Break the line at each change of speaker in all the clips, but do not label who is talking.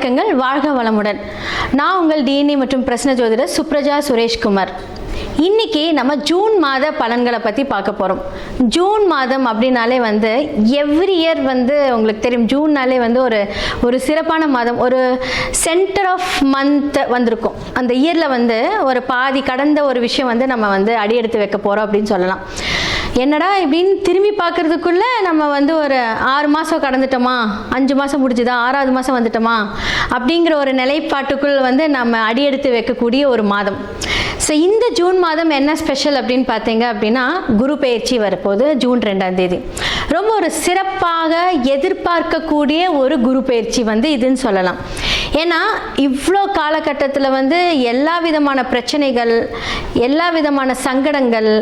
வணக்கங்கள், வாழ்க வளமுடன். நான் உங்கள் டிஎன்ஏ மற்றும் பிரசன்ன ஜோதிடர் சுப்ரஜா சுரேஷ்குமார். இன்னைக்கு நம்ம ஜூன் மாத பலன்களை பற்றி பார்க்க போகிறோம். ஜூன் மாதம் அப்படின்னாலே எவ்ரி இயர் உங்களுக்கு தெரியும், ஜூன்னாலே ஒரு சிறப்பான மாதம், ஒரு சென்டர் ஆஃப் மந்த் வந்திருக்கும். அந்த இயரில் ஒரு பாதி கடந்த ஒரு விஷயம் நம்ம அடியெடுத்து வைக்க போகிறோம் அப்படின்னு சொல்லலாம். என்னடா இப்படின்னு திரும்பி பார்க்கறதுக்குள்ள நம்ம ஒரு 6 மாதம் கடந்துட்டோமா, 5 மாதம் முடிஞ்சுதா, 6வது மாதம் வந்துட்டோமா அப்படிங்கிற ஒரு நிலைப்பாட்டுக்குள் நம்ம அடியெடுத்து வைக்கக்கூடிய ஒரு மாதம். ஸோ இந்த ஜூன் மாதம் என்ன ஸ்பெஷல் அப்படின்னு பார்த்தீங்க அப்படின்னா, குரு பெயர்ச்சி வரப்போகுது ஜூன் 2ஆம் தேதி. ரொம்ப ஒரு சிறப்பாக எதிர்பார்க்கக்கூடிய ஒரு குரு பெயர்ச்சி இதுன்னு சொல்லலாம். ஏன்னா இவ்வளோ காலகட்டத்தில் எல்லா விதமான பிரச்சனைகள், எல்லா விதமான சங்கடங்கள்,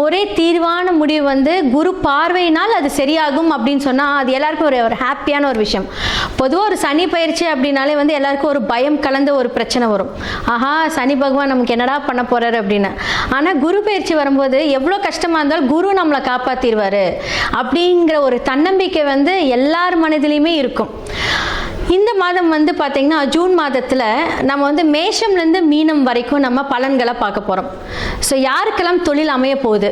ஒரே தீர்வான முடிவு குரு பார்வையினால் அது சரியாகும் அப்படின்னு சொன்னால் அது எல்லாருக்கும் ஒரு ஹாப்பியான ஒரு விஷயம். பொதுவாக ஒரு சனி பயிற்சி அப்படின்னாலே எல்லாருக்கும் ஒரு பயம் கலந்த ஒரு பிரச்சனை வரும். ஆஹா, சனி பகவான் நமக்கு என்னடா பண்ண போறாரு அப்படின்னு. ஆனால் குரு பயிற்சி வரும்போது எவ்வளோ கஷ்டமாக இருந்தாலும் குரு நம்மளை காப்பாற்றிடுவார் அப்படிங்கிற ஒரு தன்னம்பிக்கை எல்லார் மனதிலையுமே இருக்கும். இந்த மாதம் பார்த்தீங்கன்னா ஜூன் மாதத்தில் நம்ம மேஷம்லேருந்து மீனம் வரைக்கும் நம்ம பலன்களை பார்க்க போகிறோம். ஸோ யாருக்கெல்லாம் தொழில் அமைய போகுது,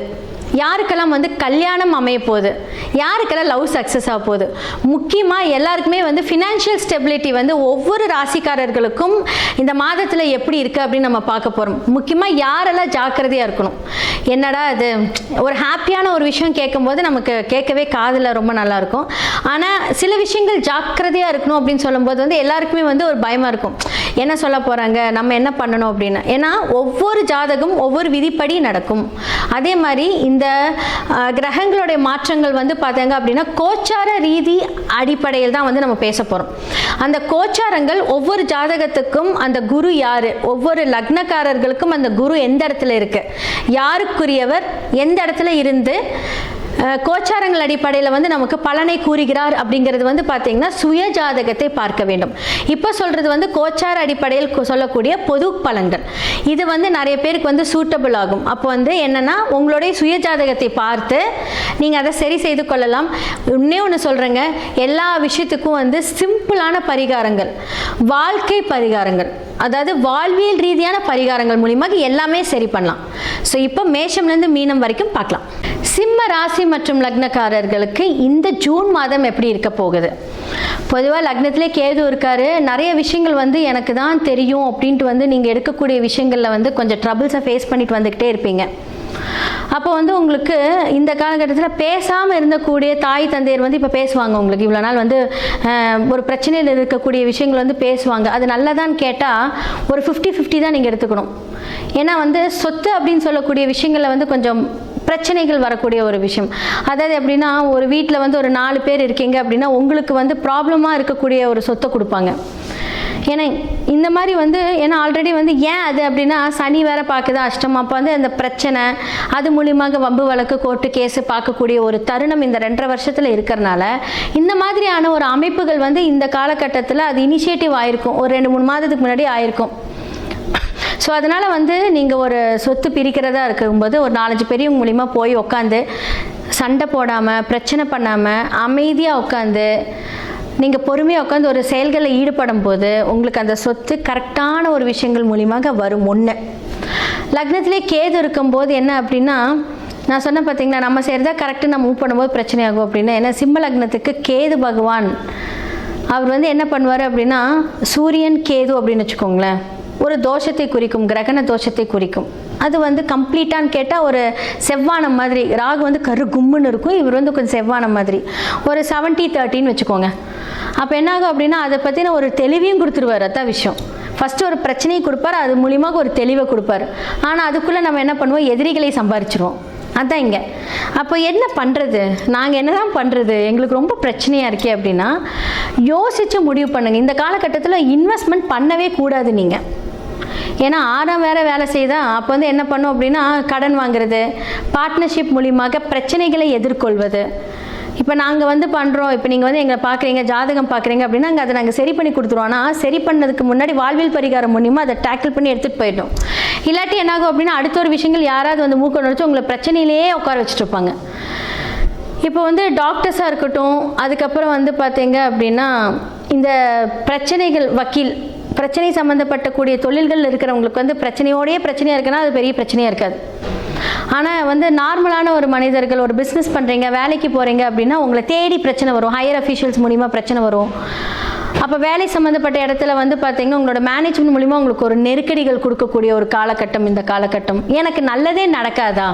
யாருக்கெல்லாம் கல்யாணம் அமைய போகுது, யாருக்கெல்லாம் லவ் சக்ஸஸ் ஆக போகுது, முக்கியமாக எல்லாருக்குமே ஃபினான்ஷியல் ஸ்டெபிலிட்டி ஒவ்வொரு ராசிக்காரர்களுக்கும் இந்த மாதத்தில் எப்படி இருக்குது அப்படின்னு நம்ம பார்க்க போகிறோம். முக்கியமாக யாரெல்லாம் ஜாக்கிரதையாக இருக்கணும். என்னடா இது ஒரு ஹாப்பியான ஒரு விஷயம் கேட்கும்போது நமக்கு கேட்கவே காதில் ரொம்ப நல்லாயிருக்கும். ஆனால் சில விஷயங்கள் ஜாக்கிரதையாக இருக்கணும் அப்படின்னு சொல்லும்போது எல்லாருக்குமே ஒரு பயமாக இருக்கும். என்ன சொல்ல போகிறாங்க, நம்ம என்ன பண்ணணும் அப்படின்னு. ஏன்னா ஒவ்வொரு ஜாதகம் ஒவ்வொரு விதிப்படி நடக்கும். அதே மாதிரி இந்த கிரகங்களுடைய மாற்றங்கள் பார்த்தாங்க அப்படின்னா கோச்சார ரீதி அடிப்படையில் தான் நம்ம பேச போகிறோம். அந்த கோச்சாரங்கள் ஒவ்வொரு ஜாதகத்துக்கும் அந்த குரு யாரு, ஒவ்வொரு லக்னக்காரர்களுக்கும் அந்த குரு எந்த இடத்துல இருக்கு, யாருக்குரியவர் எந்த இடத்துல இருந்து கோச்சாரங்கள் அடிப்படையில் நமக்கு பலனை கூறுகிறார் அப்படிங்கிறது பார்த்தீங்கன்னா சுய ஜாதகத்தை பார்க்க வேண்டும். இப்போ சொல்கிறது கோச்சார அடிப்படையில் சொல்லக்கூடிய பொது பலன்கள். இது நிறைய பேருக்கு சூட்டபிள் ஆகும். அப்போ என்னன்னா உங்களுடைய சுய ஜாதகத்தை பார்த்து நீங்கள் அதை சரி செய்து கொள்ளலாம். இன்னே ஒன்று சொல்கிறேங்க, எல்லா விஷயத்துக்கும் சிம்பிளான பரிகாரங்கள், வாழ்க்கை பரிகாரங்கள், அதாவது வாழ்வியல் ரீதியான பரிகாரங்கள் மூலியமாக எல்லாமே சரி பண்ணலாம். ஸோ இப்போ மேஷம்லேருந்து மீனம் வரைக்கும் பார்க்கலாம். சிம்ம ராசி மற்றும் லக்னக்காரர்களுக்கு இந்த ஜூன் மாதம் எப்படி இருக்க போகுது? பொதுவாக லக்னத்திலே கேது இருக்காரு. நிறைய விஷயங்கள் எனக்கு தான் தெரியும் அப்படின்ட்டு நீங்கள் எடுக்கக்கூடிய விஷயங்களில் கொஞ்சம் ட்ரபிள்ஸை ஃபேஸ் பண்ணிட்டு வந்துக்கிட்டே இருப்பீங்க. அப்போ உங்களுக்கு இந்த காலகட்டத்தில் பேசாமல் இருந்தக்கூடிய தாய் தந்தையர் இப்போ பேசுவாங்க. உங்களுக்கு இவ்வளோ நாள் ஒரு பிரச்சனையில் இருக்கக்கூடிய விஷயங்கள் பேசுவாங்க. அது நல்லதான்னு கேட்டால் ஒரு 50-50 தான் நீங்கள் எடுத்துக்கணும். ஏன்னா சொத்து அப்படின்னு சொல்லக்கூடிய விஷயங்களில் கொஞ்சம் பிரச்சனைகள் வரக்கூடிய ஒரு விஷயம். அதாவது எப்படின்னா, ஒரு வீட்டில் ஒரு 4 பேர் இருக்கீங்க அப்படின்னா உங்களுக்கு ப்ராப்ளமாக இருக்கக்கூடிய ஒரு சொத்தை கொடுப்பாங்க. ஏன்னா இந்த மாதிரி ஏன்னா ஆல்ரெடி ஏன் அது அப்படின்னா சனி வேற பார்க்குது அஷ்டம். அப்போ அந்த பிரச்சனை அது மூலியமாக வம்பு வழக்கு கோர்ட்டு கேஸு பார்க்கக்கூடிய ஒரு தருணம் இந்த 2.5 வருஷத்தில் இருக்கிறனால இந்த மாதிரியான ஒரு அமைப்புகள் இந்த காலகட்டத்தில் அது இனிஷியேட்டிவ் ஆயிருக்கும். ஒரு 2-3 மாதத்துக்கு முன்னாடி ஆயிருக்கும். ஸோ அதனால் நீங்கள் ஒரு சொத்து பிரிக்கிறதா இருக்கும்போது ஒரு 4-5 பெரியவங்க மூலிமா போய் உட்காந்து சண்டை போடாமல் பிரச்சனை பண்ணாமல் அமைதியாக உட்காந்து நீங்கள் பொறுமையாக உட்காந்து ஒரு செயல்களில் ஈடுபடும் போது உங்களுக்கு அந்த சொத்து கரெக்டான ஒரு விஷயங்கள் மூலியமாக வரும். ஒன்று லக்னத்திலே கேது இருக்கும்போது என்ன அப்படின்னா, நான் சொன்ன பார்த்தீங்கன்னா நம்ம செய்கிறதா கரெக்டாக நம்ம மூவ் பண்ணும்போது பிரச்சனையாகும் அப்படின்னு. ஏன்னா சிம்ம லக்னத்துக்கு கேது பகவான் அவர் என்ன பண்ணுவார் அப்படின்னா, சூரியன் கேது அப்படின்னு வச்சுக்கோங்களேன், ஒரு தோஷத்தை குறிக்கும், கிரகண தோஷத்தை குறிக்கும். அது கம்ப்ளீட்டான்னு கேட்டால் ஒரு செவ்வானம் மாதிரி. ராகு கரு கும்முன்னு இருக்கும், இவர் கொஞ்சம் செவ்வானம் மாதிரி. ஒரு 70-30 வச்சுக்கோங்க. அப்போ என்னாகும் அப்படின்னா அதை பற்றின ஒரு தெளிவையும் கொடுத்துருவார். அதான் விஷயம். ஃபஸ்ட்டு ஒரு பிரச்சனையை கொடுப்பார், அது மூலியமாக ஒரு தெளிவை கொடுப்பார். ஆனால் அதுக்குள்ளே நம்ம என்ன பண்ணுவோம், எதிரிகளை சம்பாரிச்சிருவோம். அதான் இங்கே. அப்போ என்ன பண்ணுறது, நாங்கள் என்ன தான் பண்ணுறது, எங்களுக்கு ரொம்ப பிரச்சனையாக இருக்கே அப்படின்னா யோசித்து முடிவு பண்ணுங்கள். இந்த காலகட்டத்தில் இன்வெஸ்ட்மெண்ட் பண்ணவே கூடாது நீங்கள். ஏன்னா 6ஆம் வேலை செய்தால் அப்போ என்ன பண்ணும் அப்படின்னா கடன் வாங்குறது, பார்ட்னர்ஷிப் மூலியமாக பிரச்சனைகளை எதிர்கொள்வது. இப்போ நாங்கள் பண்ணுறோம், இப்போ நீங்கள் எங்களை பார்க்குறீங்க, ஜாதகம் பார்க்குறீங்க அப்படின்னா அதை நாங்கள் சரி பண்ணி கொடுத்துருவோம். ஆனால் சரி பண்ணதுக்கு முன்னாடி வாழ்வியல் பரிகாரம் மூலியமாக அதை டேக்கிள் பண்ணி எடுத்துகிட்டு போயிட்டோம். இல்லாட்டி என்னாகும் அப்படின்னா அடுத்த ஒரு விஷயங்கள் யாராவது மூக்க நுழைச்சு உங்களை பிரச்சனையிலேயே உட்கார வச்சுட்டு இருப்பாங்க. இப்போ டாக்டர்ஸாக இருக்கட்டும், அதுக்கப்புறம் பார்த்தீங்க அப்படின்னா இந்த பிரச்சனைகள் பிரச்சனை சம்மந்தப்பட்டக்கூடிய தொழில்கள் இருக்கிறவங்களுக்கு வந்து பிரச்சனையாக இருக்குன்னா அது பெரிய பிரச்சனையாக இருக்காது. ஆனால் வந்து நார்மலான ஒரு மனிதர்கள் ஒரு பிஸ்னஸ் பண்ணுறீங்க, வேலைக்கு போகிறீங்க அப்படின்னா உங்களை தேடி பிரச்சனை வரும், ஹையர் அஃபீஷியல்ஸ் மூலிமா பிரச்சனை வரும். அப்போ வேலை சம்மந்தப்பட்ட இடத்துல வந்து பார்த்தீங்கன்னா உங்களோட மேனேஜ்மெண்ட் மூலிமா உங்களுக்கு ஒரு நெருக்கடிகள் கொடுக்கக்கூடிய ஒரு காலகட்டம் இந்த காலகட்டம். எனக்கு நல்லதே நடக்காதா,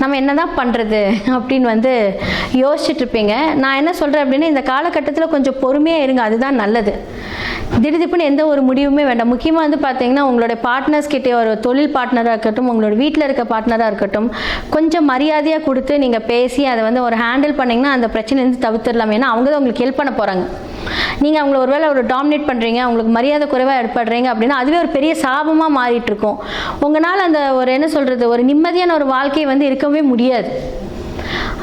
நம்ம என்ன தான் பண்ணுறது அப்படின்னு வந்து யோசிச்சுட்டு இருப்பீங்க. நான் என்ன சொல்கிறேன் அப்படின்னா, இந்த காலகட்டத்தில் கொஞ்சம் பொறுமையாக இருங்க, அதுதான் நல்லது. திடீர்னு எந்த ஒரு முடிவுமே வேண்டாம். முக்கியமாக வந்து பார்த்தீங்கன்னா உங்களோட பார்ட்னர்ஸ் கிட்டே, ஒரு தொழில் பார்ட்னராக இருக்கட்டும், உங்களோட வீட்டில் இருக்க பார்ட்னராக இருக்கட்டும், கொஞ்சம் மரியாதையாக கொடுத்து நீங்கள் பேசி அதை வந்து ஒரு ஹேண்டில் பண்ணிங்கன்னா அந்த பிரச்சனைலேருந்து தவிர்த்துடலாம். ஏன்னா அவங்க தான் உங்களுக்கு ஹெல்ப் பண்ண போகிறாங்க. நீங்கள் அவங்கள ஒருவேளை ஒரு டாமினேட் பண்ணுறீங்க, அவங்களுக்கு மரியாதை குறைவாக ஏற்படுறீங்க அப்படின்னா அதுவே ஒரு பெரிய சாபமாக மாறிட்டு இருக்கும். உங்களால் அந்த ஒரு என்ன சொல்கிறது, ஒரு நிம்மதியான ஒரு வாழ்க்கையை வந்து இருக்கவே முடியாது.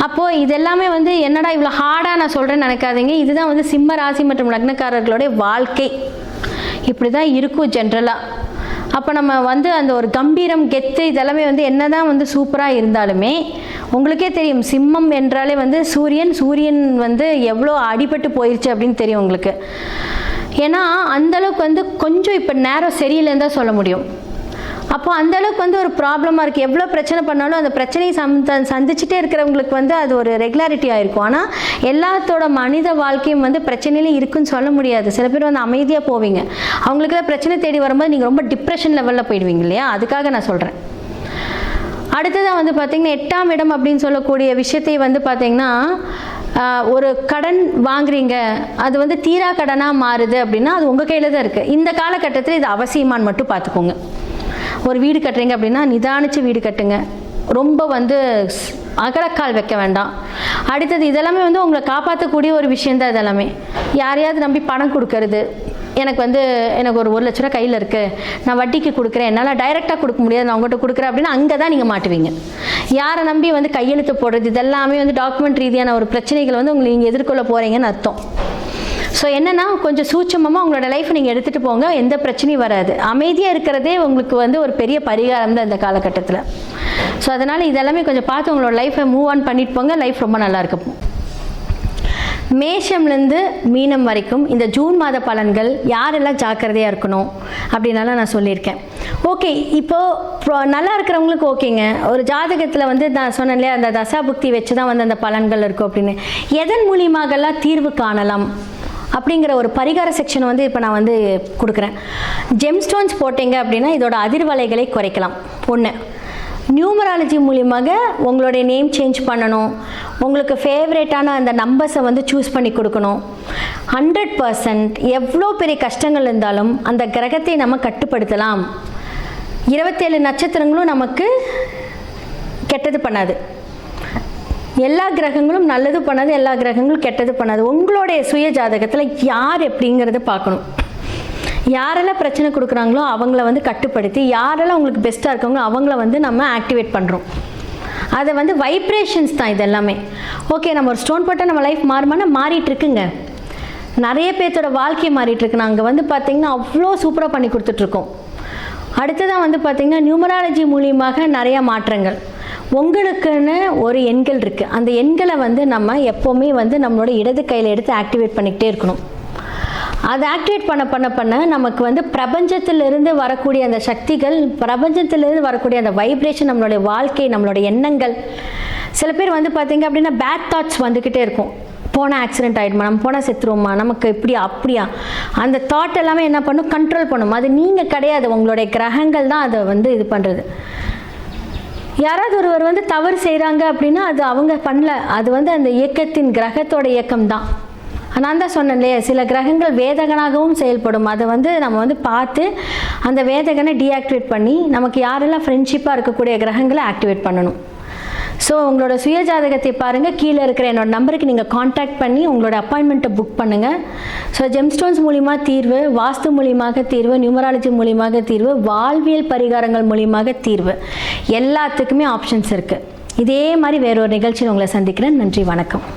அப்போது இது எல்லாமே வந்து என்னடா இவ்வளோ ஹார்டாக நான் சொல்கிறேன்னு நினைக்காதீங்க. இதுதான் வந்து சிம்ம ராசி மற்றும் லக்னக்காரர்களுடைய வாழ்க்கை. இப்படி தான் இருக்கும் ஜென்ரலாக. அப்போ நம்ம வந்து அந்த ஒரு கம்பீரம், கெத்து இதெல்லாமே வந்து என்ன தான் வந்து சூப்பராக இருந்தாலுமே உங்களுக்கே தெரியும், சிம்மம் என்றாலே வந்து சூரியன் வந்து எவ்வளோ அடிபட்டு போயிடுச்சு அப்படின்னு தெரியும் உங்களுக்கு. ஏன்னா அந்தளவுக்கு வந்து கொஞ்சம் இப்போ நேரம் சரியில்லைன்னு தான் சொல்ல முடியும். அப்போ அந்தளவுக்கு வந்து ஒரு ப்ராப்ளமாக இருக்குது. எவ்வளோ பிரச்சனை பண்ணாலும் அந்த பிரச்சனையை சந்திச்சுட்டே இருக்கிறவங்களுக்கு வந்து அது ஒரு ரெகுலாரிட்டி ஆகிருக்கும். ஆனால் எல்லாத்தோட மனித வாழ்க்கையும் வந்து பிரச்சனையிலே இருக்குன்னு சொல்ல முடியாது. சில பேர் வந்து அமைதியாக போவீங்க, அவங்களுக்குலாம் பிரச்சனை தேடி வரும்போது நீங்கள் ரொம்ப டிப்ரெஷன் லெவலில் போயிடுவீங்க இல்லையா, அதுக்காக நான் சொல்கிறேன். அடுத்ததாக வந்து பார்த்திங்கன்னா 8ஆம் இடம் அப்படின்னு சொல்லக்கூடிய விஷயத்தை வந்து பார்த்திங்கன்னா, ஒரு கடன் வாங்குறீங்க, அது வந்து தீரா கடனாக மாறுது அப்படின்னா அது உங்கள் கையில் தான் இருக்குது. இந்த காலகட்டத்தில் இது அவசியமானு மட்டும் பார்த்துக்கோங்க. ஒரு வீடு கட்டுறீங்க அப்படின்னா நிதானிச்சு வீடு கட்டுங்க, ரொம்ப வந்து அகலக்கால் வைக்க வேண்டாம். அடுத்தது இதெல்லாமே வந்து உங்களை காப்பாற்றக்கூடிய ஒரு விஷயந்தான். இதெல்லாமே யாரையாவது நம்பி பணம் கொடுக்கறது, எனக்கு ஒரு 1 லட்ச ரூபா கையில் இருக்குது, நான் வட்டிக்கு கொடுக்குறேன், என்னால் டைரெக்டாக கொடுக்க முடியாது, நான் உங்கள்கிட்ட கொடுக்குறேன் அப்படின்னா அங்கே தான் நீங்கள் மாட்டுவீங்க. யாரை நம்பி வந்து கையெழுத்து போடுறது, இதெல்லாமே வந்து டாக்குமெண்ட் ரீதியான ஒரு பிரச்சனைகள் வந்து உங்களை நீங்கள் எதிர்கொள்ள போகிறீங்கன்னு அர்த்தம். ஸோ என்னென்னா கொஞ்சம் சூட்சமமாக உங்களோட லைஃப்பை நீங்கள் எடுத்துகிட்டு போங்க, எந்த பிரச்சனையும் வராது. அமைதியாக இருக்கிறதே உங்களுக்கு வந்து ஒரு பெரிய பரிகாரம் தான் இந்த காலகட்டத்தில். ஸோ அதனால் இதெல்லாமே கொஞ்சம் பார்த்து உங்களோட லைஃப்பை மூவ் ஆன் பண்ணிட்டு போங்க, லைஃப் ரொம்ப நல்லா இருக்கும். மேஷம்லேருந்து மீனம் வரைக்கும் இந்த ஜூன் மாத பலன்கள் யாரெல்லாம் ஜாக்கிரதையாக இருக்கணும் அப்படின்னாலும் நான் சொல்லியிருக்கேன். ஓகே, இப்போது நல்லா இருக்கிறவங்களுக்கு ஓகேங்க. ஒரு ஜாதகத்தில் வந்து நான் சொன்னேன் இல்லையா, அந்த தசாபுக்தி வச்சு தான் வந்து அந்த பலன்கள் இருக்கும் அப்படின்னு. எதன் மூலியமாகலாம் தீர்வு காணலாம் அப்படிங்கிற ஒரு பரிகார செக்ஷன் வந்து இப்போ நான் வந்து கொடுக்குறேன். ஜெம்ஸ்டோன்ஸ் போட்டிங்க அப்படின்னா இதோட அதிர்வலைகளை குறைக்கலாம். ஒன்று, நியூமராலஜி மூலியமாக உங்களுடைய நேம் சேஞ்ச் பண்ணணும், உங்களுக்கு ஃபேவரேட்டான அந்த நம்பர்ஸை வந்து சூஸ் பண்ணி கொடுக்கணும். 100% எவ்வளோ பெரிய கஷ்டங்கள் இருந்தாலும் அந்த கிரகத்தை நம்ம கட்டுப்படுத்தலாம். 27 நட்சத்திரங்களும் நமக்கு கெட்டது பண்ணாது, எல்லா கிரகங்களும் நல்லது பண்ணாது, எல்லா கிரகங்களும் கெட்டது பண்ணாது. உங்களுடைய சுய ஜாதகத்தில் யார் எப்படிங்கிறத பார்க்கணும். யாரெல்லாம் பிரச்சனை கொடுக்குறாங்களோ அவங்கள வந்து கட்டுப்படுத்தி, யாரெல்லாம் உங்களுக்கு பெஸ்ட்டாக இருக்காங்களோ அவங்கள வந்து நம்ம ஆக்டிவேட் பண்ணுறோம். அதை வந்து வைப்ரேஷன்ஸ் தான் இது எல்லாமே. ஓகே, நம்ம ஒரு ஸ்டோன் போட்டால் நம்ம லைஃப் மாறுமானா மாறிட்டுருக்குங்க. நிறைய பேர்த்தோட வாழ்க்கையை மாறிட்டுருக்கு. நாங்கள் வந்து பார்த்திங்கன்னா அவ்வளோ சூப்பராக பண்ணி கொடுத்துட்ருக்கோம். அடுத்ததான் வந்து பார்த்திங்கன்னா நியூமராலஜி மூலியமாக நிறையா மாற்றங்கள். உங்களுக்குன்னு ஒரு எண்கள் இருக்குது, அந்த எண்களை வந்து நம்ம எப்போவுமே வந்து நம்மளோட இடது கையில் எடுத்து ஆக்டிவேட் பண்ணிக்கிட்டே இருக்கணும். அதை ஆக்டிவேட் பண்ண நமக்கு வந்து பிரபஞ்சத்திலிருந்து வரக்கூடிய அந்த சக்திகள், பிரபஞ்சத்திலிருந்து வரக்கூடிய அந்த வைப்ரேஷன், நம்மளுடைய வாழ்க்கை, நம்மளுடைய எண்ணங்கள். சில பேர் வந்து பார்த்திங்க அப்படின்னா பேட் தாட்ஸ் வந்துக்கிட்டே இருக்கும். போனால் ஆக்சிடென்ட் ஆகிடுமா, நம்ம போனால் செத்துருவோமா, நமக்கு இப்படியா அப்படியா, அந்த தாட் எல்லாமே என்ன பண்ணும், கண்ட்ரோல் பண்ணும். அது நீங்கள் கிடையாது, உங்களுடைய கிரகங்கள் தான் அதை வந்து இது பண்ணுறது. யாராவது ஒருவர் வந்து தவறு செய்கிறாங்க அப்படின்னா அது அவங்க பண்ணல, அது வந்து அந்த இயக்கத்தின் கிரகத்தோட இயக்கம் தான். நான் தான் சொன்னேன் இல்லையா, சில கிரகங்கள் வேதகனாகவும் செயல்படும். அதை வந்து நம்ம வந்து பார்த்து அந்த வேதகனை டீஆக்டிவேட் பண்ணி நமக்கு யாரெல்லாம் ஃப்ரெண்ட்ஷிப்பாக இருக்கக்கூடிய கிரகங்களை ஆக்டிவேட் பண்ணணும். ஸோ உங்களோட சுய ஜாதகத்தை பாருங்கள், கீழே இருக்கிற என்னோட நம்பருக்கு நீங்கள் காண்டாக்ட் பண்ணி உங்களோட அப்பாயின்மெண்ட்டை புக் பண்ணுங்கள். ஸோ ஜெம்ஸ்டோன்ஸ் மூலிமா தீர்வு, வாஸ்து மூலியமாக தீர்வு, நியூமராலஜி மூலியமாக தீர்வு, வாழ்வியல் பரிகாரங்கள் மூலியமாக தீர்வு, எல்லாத்துக்குமே ஆப்ஷன்ஸ் இருக்குது. இதே மாதிரி வேறொரு நிகழ்ச்சியில் உங்களை சந்திக்கிறேன். நன்றி, வணக்கம்.